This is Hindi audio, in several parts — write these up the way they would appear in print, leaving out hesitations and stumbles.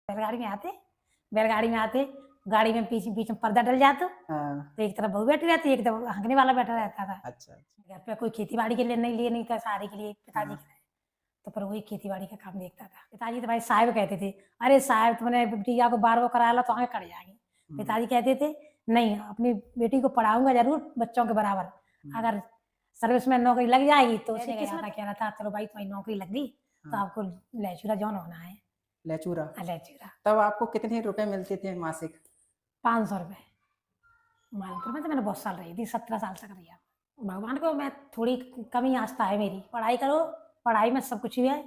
बैलगाड़ी में आते गाड़ी में बीच बीच में पर्दा डल जाता तो एक तरफ बहू बैठी रहती एक तरफ हंकने वाला बैठा रहता था। अच्छा। घर पे कोई खेती बाड़ी के लिए नहीं था, सहारे के लिए पिताजी के लिए, तो पर वही खेती बाड़ी का काम देखता था। पिताजी तो भाई साहब कहते थे, अरे साहब तुमने बिटिया को 12 करा ला तो आगे कट जाएंगे। पिताजी कहते थे नहीं, अपनी बेटी को पढ़ाऊंगा जरूर बच्चों के बराबर, अगर सर्विस में नौकरी लग जाएगी तो उसी किस्मत कह रहा था चलो भाई तुम्हारी नौकरी लग गई तो आपको लेचूरा जॉन होना है। लेचूरा लेचूरा तब आपको कितने रुपए मिलते थे मासिक? 500 रुपये। मालपुर में तो मैंने बहुत साल रही थी, 17 साल तक रही। भगवान को मैं थोड़ी कमी आस्था है मेरी, पढ़ाई करो, पढ़ाई में सब कुछ ही है।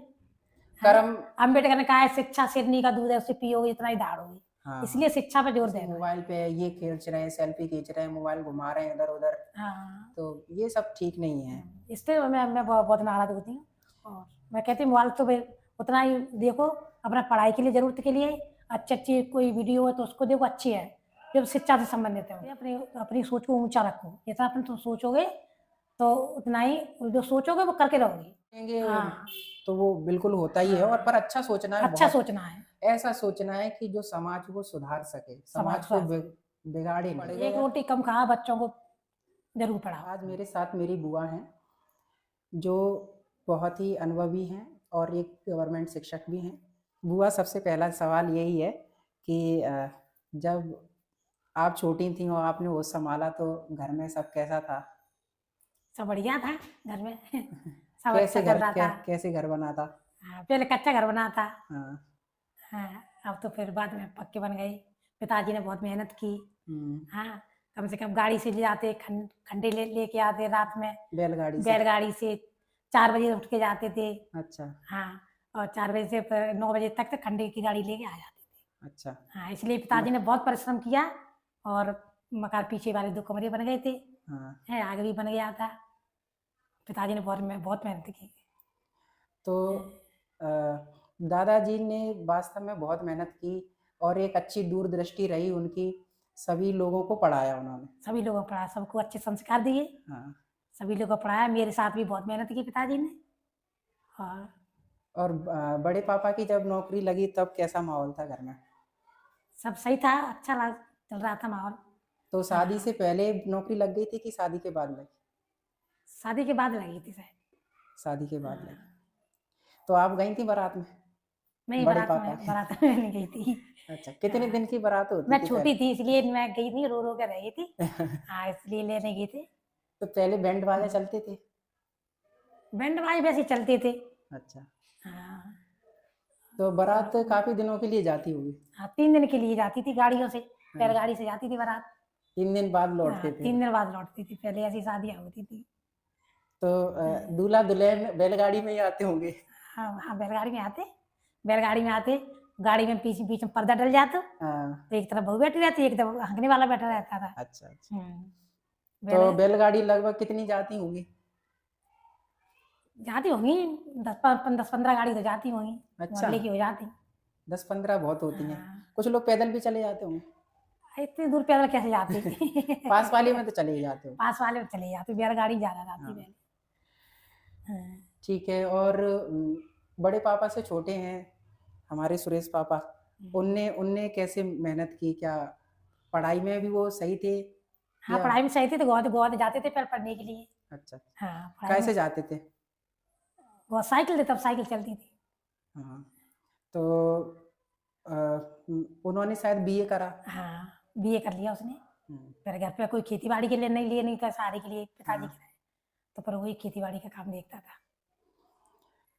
कर्म अम्बेडकर ने कहा है शिक्षा सिरनी का दूध है, उसे पियोगे इतना ही दाढ़ोगे। हाँ, इसलिए शिक्षा पे जोर दे। मोबाइल पे ये खींच रहे हैं, सेल्फी खींच रहे हैं, मोबाइल घुमा रहे हैं इधर उधर, हाँ तो ये सब ठीक नहीं है। इसलिए मैं बहुत नाराज होती हूँ और मैं कहती हूँ मोबाइल तो उतना ही देखो, अपना पढ़ाई के लिए जरूरत के लिए अच्छी अच्छी कोई वीडियो है तो उसको देखो, अच्छी है जो शिक्षा से संबंधित है। अपनी अपनी सोच को ऊंचा रखो, जितना अपन तुम सोचोगे तो उतना ही जो सोचोगे वो करके रहोगे। हाँ तो वो बिल्कुल होता ही है, और पर अच्छा सोचना है, अच्छा सोचना है, ऐसा सोचना है कि जो समाज को सुधार सके, समाज को बिगाड़े नहीं। एक रोटी कम खा, बच्चों को जरूर पढ़ाओ। आज मेरे साथ मेरी बुआ हैं जो बहुत ही अनुभवी हैं और एक गवर्नमेंट शिक्षक भी हैं। बुआ, सबसे पहला सवाल यही है कि जब आप छोटी थी और आपने वो संभाला तो घर में सब कैसा था? सब बढ़िया था घर में। सब कैसे अच्छा घर था। कैसे घर बना था? पहले कच्चा घर बना था। हाँ, अब तो फिर बाद में पक्के बन गए। पिताजी ने बहुत मेहनत की। हाँ, कम से कम गाड़ी से ले जाते, खंडे लेके आते रात में, बैलगाड़ी से 4 बजे उठ के जाते थे। अच्छा। हाँ, और 4 बजे से 9 बजे तक खंडे की गाड़ी लेके आ जाते थे। अच्छा। हाँ, इसलिए पिताजी ने बहुत परिश्रम किया और मकान पीछे वाले 2 कमरे बन गए थे। है, आगे भी बन गया था। पिताजी ने बहुत मेहनत की। तो दादाजी ने वास्तव में बहुत मेहनत की और एक अच्छी दूरदृष्टि रही उनकी, सभी लोगों को पढ़ाया उन्होंने। सभी लोगों को पढ़ाया, सबको अच्छे संस्कार दिए। हाँ, सभी लोगों को पढ़ाया। मेरे साथ भी बहुत मेहनत की पिताजी ने। और बड़े पापा की जब नौकरी लगी तब कैसा माहौल था घर में? सब सही था, अच्छा चल रहा था माहौल। तो शादी से पहले नौकरी लग गई थी कि शादी के बाद लगी? शादी के बाद लगी थी शायद। शादी के बाद लगी। तो आप गई थी बारात में? नहीं, बारात में नहीं गई थी। अच्छा, कितने दिन की बारात होती थी? मैं छोटी थी इसलिए मैं गई नहीं, रो कर रही थी। हाँ, इसलिए लेने गई थी। तो पहले बैंड बाजा चलते थे? बैंड बाजे वैसे चलते थे। अच्छा। हाँ। तो बारात काफी दिनों के लिए जाती होगी? हाँ, 3 दिन के लिए जाती थी गाड़ियों से, बैलगाड़ी से जाती थी बारात। 3 दिन बाद लौटते थे? 3 दिन बाद लौटती थी, पहले ऐसी शादियाँ होती थी। तो दूल्हा दुल्हन बैलगाड़ी में ही आते होंगे? हाँ, बैलगाड़ी में आते गाड़ी में बीच बीच में पर्दा डल जाता तो एक तरफ बहू बैठी रहती एक तरफ हंकने वाला बैठा रहता था। अच्छा। तो बैलगाड़ी लगभग कितनी जाती होंगी? जाती होंगी 10-15 गाड़ी तो जाती होंगी। अच्छा, मोहल्ले की हो जाती। 10-15 बहुत होती हैं। कुछ लोग पैदल भी चले जाते होंगे? इतनी दूर पैदल कैसे जाती? पास वाले में तो चले ही जाते हो? पास वाले में चले जाती, बैलगाड़ी ज्यादा जाती पहले। ठीक है। और बड़े पापा से छोटे हैं हमारे सुरेश पापा, उनने कैसे मेहनत की? क्या पढ़ाई में भी वो सही थे? हाँ, पढ़ाई में सही थे, तो गोवा जाते थे पढ़ने के लिए। अच्छा। हाँ, कैसे जाते थे? वो साइकिल थे, तब साइकिल चलती थी। हाँ, तो उन्होंने शायद बीए करा? हाँ, बीए कर लिया उसने। फिर घर पे कोई खेती बाड़ी के लिए नहीं था, सहारे के लिए पिताजी के, तो पर वही खेती बाड़ी का काम देखता था।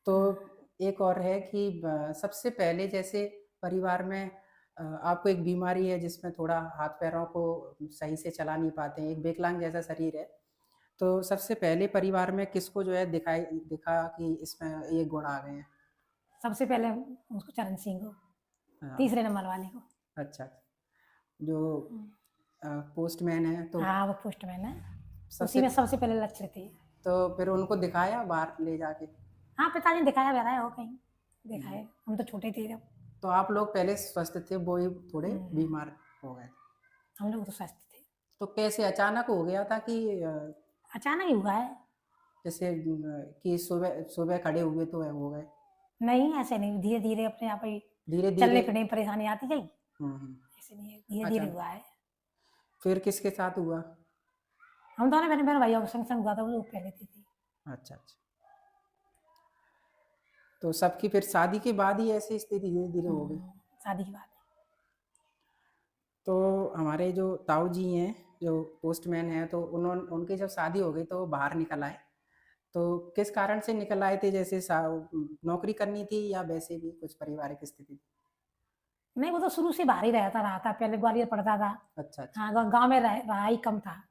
तो एक और है कि सबसे पहले जैसे परिवार में आपको एक बीमारी है जिसमें थोड़ा हाथ पैरों को सही से चला नहीं पाते हैं, एक विकलांग जैसा शरीर है, तो सबसे पहले परिवार में किसको जो है दिखा कि इसमें ये गुण आ गए हैं? सबसे पहले उसको चरण सिंह को, तीसरे नंबर वाले को। अच्छा। जो पोस्टमैन है तो? हाँ, वो पोस्टमैन है, उसी में सबसे पहले लक्ष्य थे। तो फिर उनको दिखाया बाहर ले जाके? हाँ, पिताजी ने दिखाया वगैरह हो कहीं दिखाए, हम तो छोटे थे जब। तो आप लोग पहले स्वस्थ थे, वो ही थोड़े बीमार हो गए? हम लोग तो स्वस्थ थे। तो कैसे अचानक हो गया था कि? अचानक ही हुआ है। जैसे कि सुबह खड़े हुए तो हो गए? नहीं ऐसे नहीं, धीरे धीरे अपने आप ही धीरे चलने धीरे? फिरने में परेशानी आती गई, हम्म। ऐसे नहीं है, धीरे धीरे अच्छा, हुआ है। फिर किसके साथ हुआ? हम दोनों बहन बहन भाइयों के संग संग हुआ था, वो पहले थी। अच्छा अच्छा। तो सबकी फिर शादी के बाद ही ऐसी स्थिति धीरे धीरे हो गई? शादी के बाद। तो हमारे जो ताऊ जी हैं, जो पोस्टमैन हैं, तो उनकी जब शादी हो गई तो वो बाहर निकल आए। तो किस कारण से निकल आए थे? जैसे नौकरी करनी थी या वैसे भी कुछ पारिवारिक स्थिति थी? नहीं, वो तो शुरू से बाहर ही रहा था, पहले ग्वालियर पढ़ता था। अच्छा अच्छा। हाँ, गाँव में रहा ही कम था।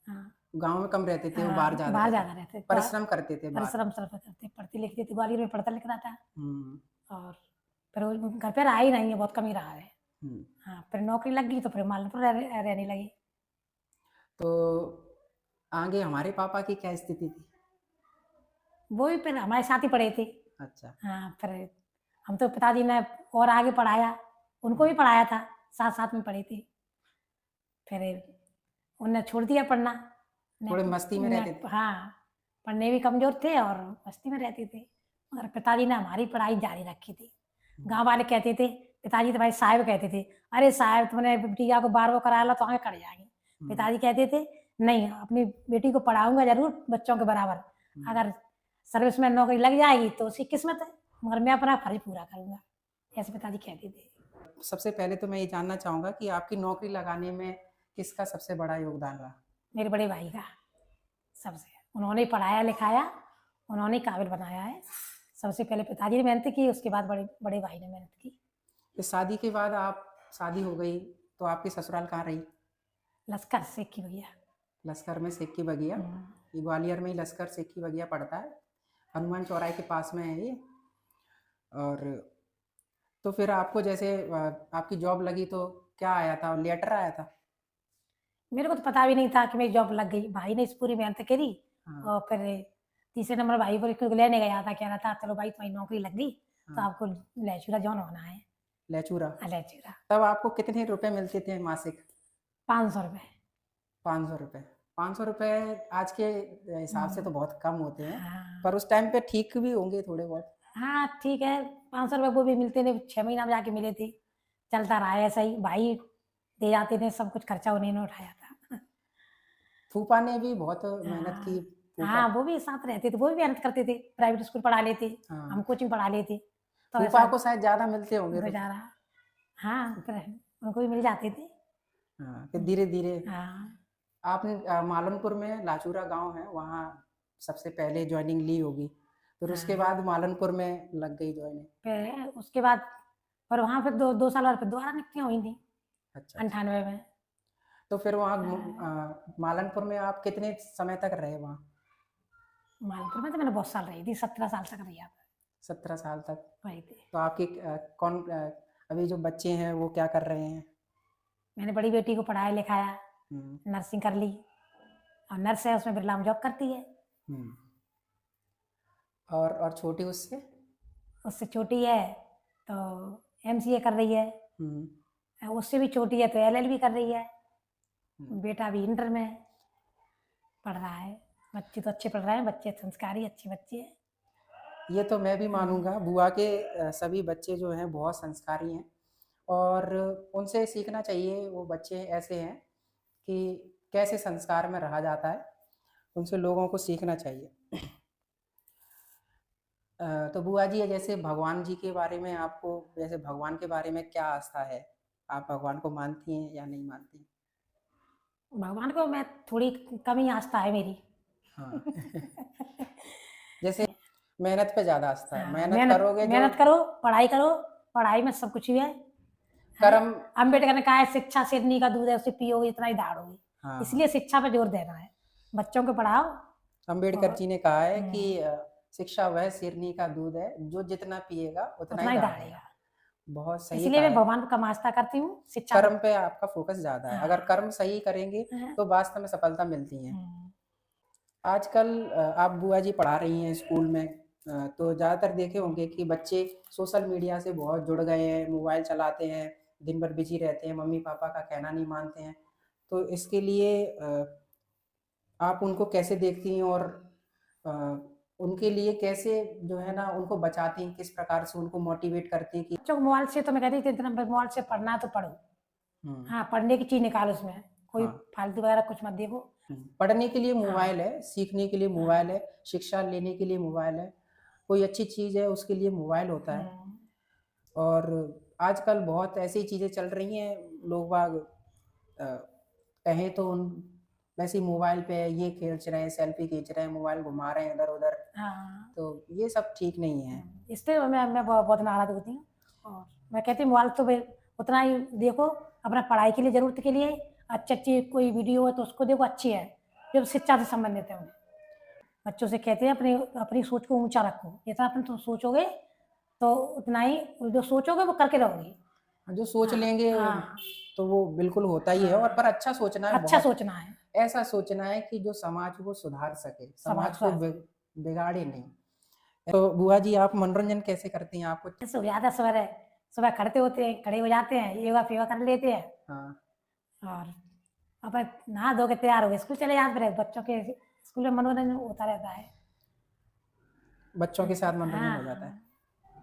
हाँ, गांव में कम रहते थे, वो बाहर हाँ, ज्यादा बाहर रहते ज़्यादा थे, रहते, परिश्रम करते थे बाहर। परिश्रम सर्व करते, पढ़ते लिखते थे, ग्वालियर में पढ़ता लिख रहा था। हम्म और फिर वो घर पे रहा ही नहीं है, बहुत कम ही रहा है। हम्म। हाँ, फिर नौकरी लग गई तो फिर मालपुर रहने लगी। तो आगे हमारे पापा की क्या स्थिति थी? वो भी फिर हमारे साथ ही पढ़े थे। अच्छा। हाँ, फिर हम तो पिताजी ने और आगे पढ़ाया, उनको भी पढ़ाया था, साथ साथ में पढ़े थे। फिर उनने छोड़ दिया पढ़ना। थोड़े मस्ती में रहते थे? हाँ, पढ़ने भी कमजोर थे और मस्ती में रहते थे, मगर पिताजी ने हमारी पढ़ाई जारी रखी थी। गांव वाले कहते थे, पिताजी तो भाई साहब कहते थे, अरे साहब तुमने बिटिया को 12वीं करा लो तो आगे कट जाएंगे। पिताजी कहते थे नहीं, अपनी बेटी को पढ़ाऊंगा जरूर बच्चों के बराबर, अगर सर्विस में नौकरी लग जाएगी तो उसकी किस्मत है, मगर मैं अपना फर्ज पूरा करूंगा, ऐसे पिताजी कहते थे। सबसे पहले तो मैं ये जानना चाहूंगा कि आपकी नौकरी लगाने में किसका सबसे बड़ा योगदान रहा? मेरे बड़े भाई का सबसे, उन्होंने पढ़ाया लिखाया, उन्होंने काबिल बनाया है। सबसे पहले पिताजी ने मेहनत की, उसके बाद बड़े बड़े भाई ने मेहनत की। इस शादी के बाद आप शादी हो गई तो आपकी ससुराल कहाँ रही? लश्कर सेक्की भैया। लश्कर में सेक्की बगिया? ये ग्वालियर में ही लश्कर सेक्की बगिया पड़ता है, हनुमान चौराहे के पास में है ये। और तो फिर आपको जैसे आपकी जॉब लगी तो क्या आया था, लेटर आया था? मेरे को तो पता भी नहीं था कि मेरी जॉब लग गई, भाई ने इस पूरी मेहनत करी। हाँ। और फिर तीसरे नंबर भाई को लेने गया था, कह रहा था चलो भाई तुम्हारी नौकरी लग गई तो हाँ। आपको लहचूरा जॉन होना है। लेचूरा? लहचूरा तब आपको कितने रुपए मिलते थे मासिक? 500 रुपये। 500 रुपये? 500 रुपये आज के हिसाब से तो बहुत कम होते हैं, हाँ, पर उस टाइम पे ठीक भी होंगे थोड़े बहुत। हाँ ठीक है, 500 रुपये वो भी मिलते थे, 6 महीना में जाके मिले थे। चलता रहा है ऐसा ही, भाई दे जाते थे, सब कुछ खर्चा उन्हीं ने उठाया था। फूफा ने भी बहुत मेहनत की। हाँ, वो भी साथ रहते थे, वो भी मेहनत करते थे, प्राइवेट स्कूल पढ़ा लेते, हाँ। हम कोचिंग पढ़ा लेते, तो फूफा ऐसा को शायद ज्यादा मिलते होंगे तो। गुजारा। हाँ, फिर उनको भी मिल जाते थे। हाँ, फिर धीरे धीरे हाँ, आपने मालनपुर में लाचूरा गांव है, वहाँ सबसे पहले ज्वाइनिंग ली होगी, फिर उसके बाद मालनपुर में लग गई ज्वाइनिंग। फिर उसके बाद पर वहाँ फिर 2 साल और फिर दोबारा नियुक्तियाँ हुई थी। अच्छा। 98 में। तो फिर वहाँ मालनपुर में आप कितने समय तक रहे वहाँ? मालपुर में तो मैंने बहुत साल रही थी, 17 साल तक रही था। 17 साल तक वही थी। तो आपके अभी जो बच्चे हैं वो क्या कर रहे हैं? मैंने बड़ी बेटी को पढ़ाया लिखाया, नर्सिंग कर ली, और नर्स है, उसमें बिरला में जॉब करती है। और छोटी उससे उससे छोटी है तो MCA कर रही है, उससे भी छोटी है तो LLB कर रही है। बेटा भी इंटर में पढ़ रहा है। बच्चे तो अच्छे पढ़ रहे हैं, बच्चे संस्कारी अच्छे बच्चे हैं। ये तो मैं भी मानूंगा, बुआ के सभी बच्चे जो हैं बहुत संस्कारी हैं, और उनसे सीखना चाहिए। वो बच्चे ऐसे हैं कि कैसे संस्कार में रहा जाता है, उनसे लोगों को सीखना चाहिए। तो बुआ जी, जैसे भगवान जी के बारे में आपको, जैसे भगवान के बारे में क्या आस्था है? आप भगवान को मानती हैं या नहीं मानती? भगवान को मैं थोड़ी कम ही आस्था है मेरी। हाँ। जैसे मेहनत पे ज्यादा आस्था है, हाँ, मेहनत करोगे, मेहनत करो, पढ़ाई में सब कुछ ही है। कर्म। अम्बेडकर ने कहा है शिक्षा शेरनी का दूध है, उसे पियोगे इतना ही दाढ़ोगे। हाँ, इसलिए शिक्षा पे जोर देना है, बच्चों को पढ़ाओ। अम्बेडकर जी ने कहा है कि शिक्षा वह शेरनी का दूध है, जो जितना पिएगा उतना ही दाढ़ेगा। बहुत सही इसलिए कहा मैं है। भगवान को कम आस्था करती हूँ, शिक्षा कर्म पे आपका फोकस ज्यादा है। अगर कर्म सही करेंगे तो वास्तव में सफलता मिलती है। आजकल आप बुआ जी पढ़ा रही हैं स्कूल में, तो ज़्यादातर देखे होंगे कि बच्चे सोशल मीडिया से बहुत जुड़ गए हैं, मोबाइल चलाते हैं, दिन भर बिजी रहते हैं, मम्मी पापा का कहना नहीं मानते हैं। तो इसके लिए आप उनको कैसे देखती हैं, और उनके लिए कैसे जो है ना उनको बचाती हैं, किस प्रकार से उनको मोटिवेट करती हैं कि बच्चों को मोबाइल से तो मैं कहती थी इतना मोबाइल से पढ़ना है तो पढ़ो, हाँ पढ़ने की चीज निकालो, उसमें कोई हाँ फालतू वगैरह कुछ मत देखो। पढ़ने के लिए हाँ मोबाइल है, सीखने के लिए मोबाइल है, शिक्षा लेने के लिए मोबाइल है, कोई अच्छी चीज़ है उसके लिए मोबाइल होता है। और आजकल बहुत ऐसी चीज़ें चल रही हैं, लोग बाग कहें तो उन वैसे मोबाइल पे ये खींच रहे हैं, सेल्फी खींच रहे हैं, मोबाइल घुमा रहे हैं इधर उधर, हाँ तो ये सब ठीक नहीं है। इसलिए मैं बहुत नाराज होती हूँ। और मैं कहती हूँ मोबाइल तो उतना ही देखो, अपना पढ़ाई के लिए ज़रूरत के लिए अच्छी अच्छी कोई वीडियो है तो उसको देखो, अच्छी है जो शिक्षा से संबंधित है। उन्हें बच्चों से कहते हैं अपनी अपनी सोच को ऊंचा रखो, जितना अपन तुम सोचोगे तो उतना ही जो सोचोगे वो करके रहोगे। जो सोच हाँ लेंगे हाँ तो वो बिल्कुल होता ही है, और पर अच्छा सोचना है, अच्छा बहुत सोचना है, ऐसा सोचना है कि जो समाज को सुधार सके, समाज को बिगाड़े नहीं। तो बुआ जी आप मनोरंजन कैसे करती हैं? आपको ज़्यादा सवेरे सुबह खड़े हो जाते हैं, योगा फेगा कर लेते हैं हाँ और अपन नहा धो के तैयार हो गए स्कूल चले जाते हैं। बच्चों के स्कूल में मनोरंजन होता रहता है, बच्चों के साथ मनोरंजन हो जाता है। हाँ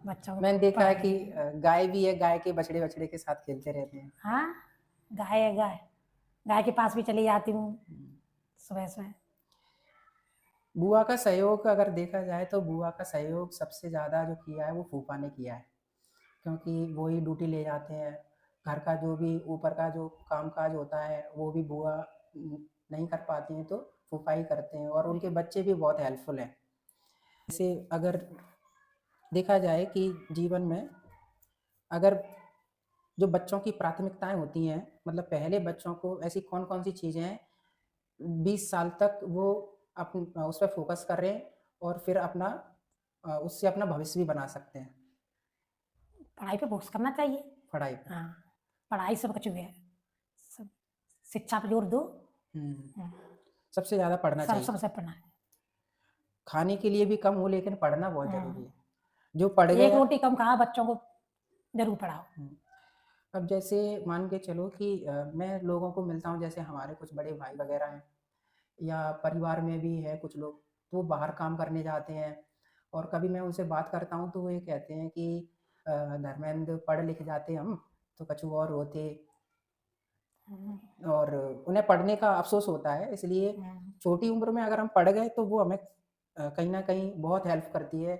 बच्चों को मैंने देखा है कि पढ़ाई। गाय भी है, गाय के बछड़े बछड़े के साथ खेलते रहते हैं। हाँ गाय है, गाय गाय के पास भी चली जाती हूँ सुबह सुबह। बुआ का सहयोग अगर देखा जाए तो बुआ का सहयोग सबसे ज़्यादा जो किया है वो फूफा ने किया है, क्योंकि वो ही ड्यूटी ले जाते हैं, घर का जो भी ऊपर का जो कामकाज होता है वो भी बुआ नहीं कर पाती हैं, तो फूफा ही करते हैं, और उनके बच्चे भी बहुत हेल्पफुल हैं। जैसे अगर देखा जाए कि जीवन में अगर जो बच्चों की प्राथमिकताएं होती हैं, मतलब पहले बच्चों को ऐसी कौन कौन सी चीज़ें हैं 20 साल तक वो अपन उस पर फोकस कर रहे हैं, और फिर अपना उससे अपना भविष्य भी बना सकते हैं। पढ़ाई पे फोकस करना चाहिए। पढ़ाई पे हाँ पढ़ाई सब कुछ है, सब शिक्षा पे जोर दो। सबसे ज़्यादा पढ़ना चाहिए। सबसे पढ़ना है, खाने के लिए भी कम हो लेकिन पढ़ना बहुत ज़रूरी है। जो पढ़ एक गया, रोटी कम खा, बच्चों को जरूर पढ़ाओ। अब जैसे मान के चलो कि मैं लोगों को मिलता हूँ, जैसे हमारे कुछ बड़े भाई वगैरह हैं या परिवार में भी है कुछ लोग, तो वो बाहर काम करने जाते हैं, और कभी मैं उनसे बात करता हूँ तो वो ये कहते हैं कि धर्मेंद्र पढ़ लिख जाते हम तो कछु और होते, और उन्हें पढ़ने का अफसोस होता है। इसलिए छोटी उम्र में अगर हम पढ़ गए तो वो हमें कहीं ना कहीं बहुत हेल्प करती है